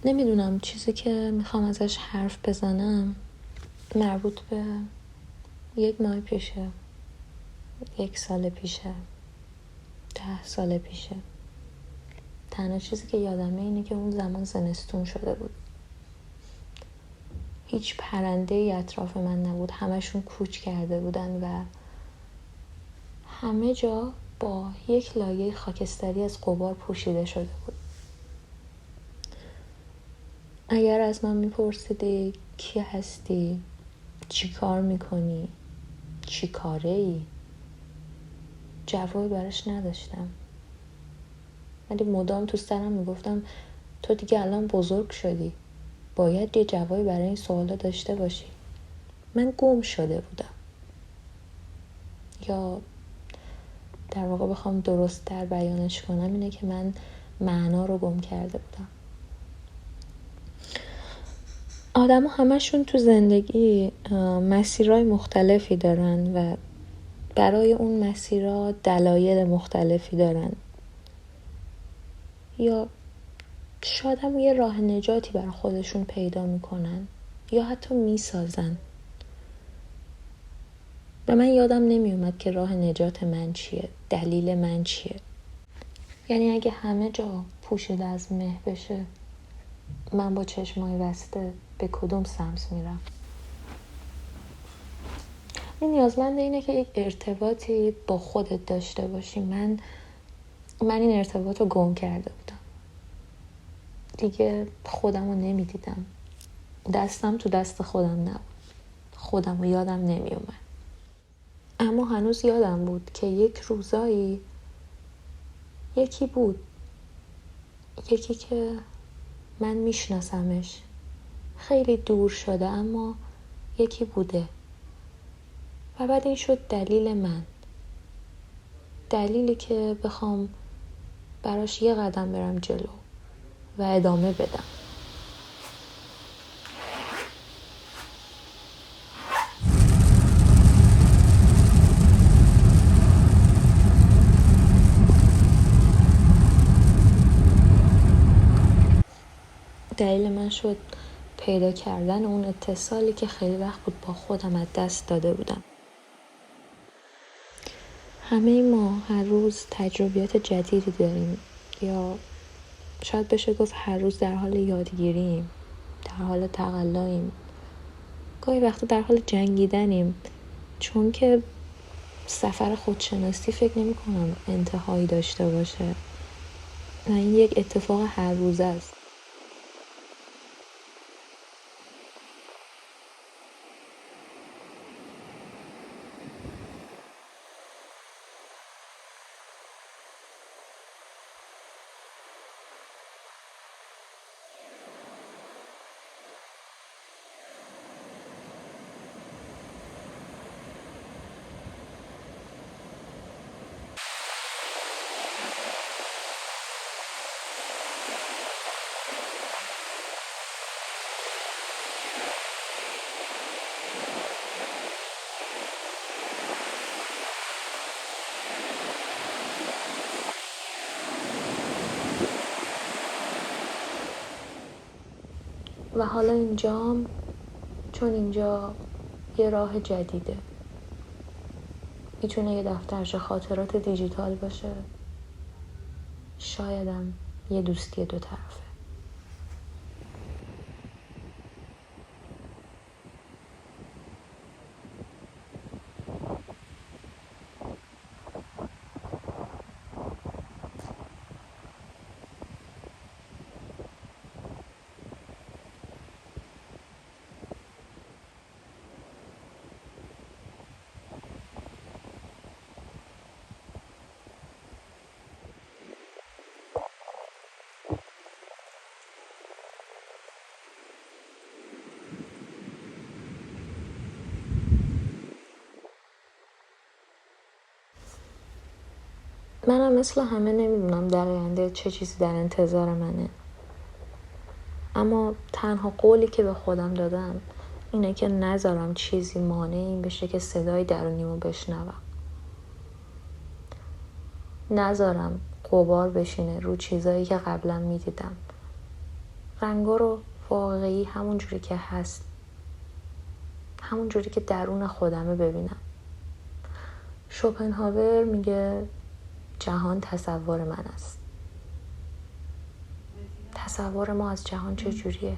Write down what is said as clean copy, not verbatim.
نمیدونم، چیزی که میخوام ازش حرف بزنم مربوط به 1 ماه پیشه، 1 سال پیشه، 10 سال پیشه. تنها چیزی که یادمه اینه که اون زمان زمستون شده بود. هیچ پرنده‌ای اطراف من نبود، همشون کوچ کرده بودن و همه جا با یک لایه خاکستری از غبار پوشیده شده بود. اگر از من میپرسیدی کی هستی، چی کار میکنی، چی کاره ای، جوابی براش نداشتم. ولی مدام تو سرم میگفتم تو دیگه الان بزرگ شدی، باید یه جوابی برای این سوالا داشته باشی. من گم شده بودم، یا در واقع بخوام درست در بیانش کنم اینه که من معنا رو گم کرده بودم. آدم همشون تو زندگی مسیرهای مختلفی دارن و برای اون مسیرها دلایل مختلفی دارن، یا شاید هم یه راه نجاتی برای خودشون پیدا میکنن یا حتی میسازن. و من یادم نمیومد که راه نجات من چیه، دلیل من چیه. یعنی اگه همه جا پوشیده از مه بشه، من با چشمای بسته به کدوم سمت میرم؟ این نیازمند اینه که یک ارتباطی با خودت داشته باشی. من این ارتباط رو گم کرده بودم. دیگه خودم رو نمیدیدم. دستم تو دست خودم نبود. خودم رو یادم نمیومد. اما هنوز یادم بود که یک روزایی یکی بود. یکی که من میشناسمش. خیلی دور شده اما یکی بوده. و بعد این شد دلیل من. دلیلی که بخوام براش یه قدم برم جلو و ادامه بدم. دلیل من شد پیدا کردن اون اتصالی که خیلی وقت بود با خودم از دست داده بودم. همه ما هر روز تجربیات جدیدی داریم، یا شاید بشه گفت هر روز در حال یادگیریم، در حال تقلاییم، گاهی وقتا در حال جنگیدنیم، چون که سفر خودشناسی فکر نمی کنم انتهایی داشته باشه و این یک اتفاق هر روزه است. و حالا اینجام، چون اینجا یه راه جدیده. میتونه یه دفترچه خاطرات دیجیتال باشه، شایدم یه دوستی 2 طرفه. منم مثل همه نمیدونم در آینده چه چیزی در انتظار منه، اما تنها قولی که به خودم دادم اینه که نذارم چیزی مانع این بشه که صدای درونیمو بشنوم. نذارم غبار بشینه رو چیزایی که قبلا میدیدم رنگا رو واقعی همون جوری که هست، همون جوری که درون خودمه ببینم. شوپنهاور میگه جهان تصور من است. تصور ما از جهان چه جوریه؟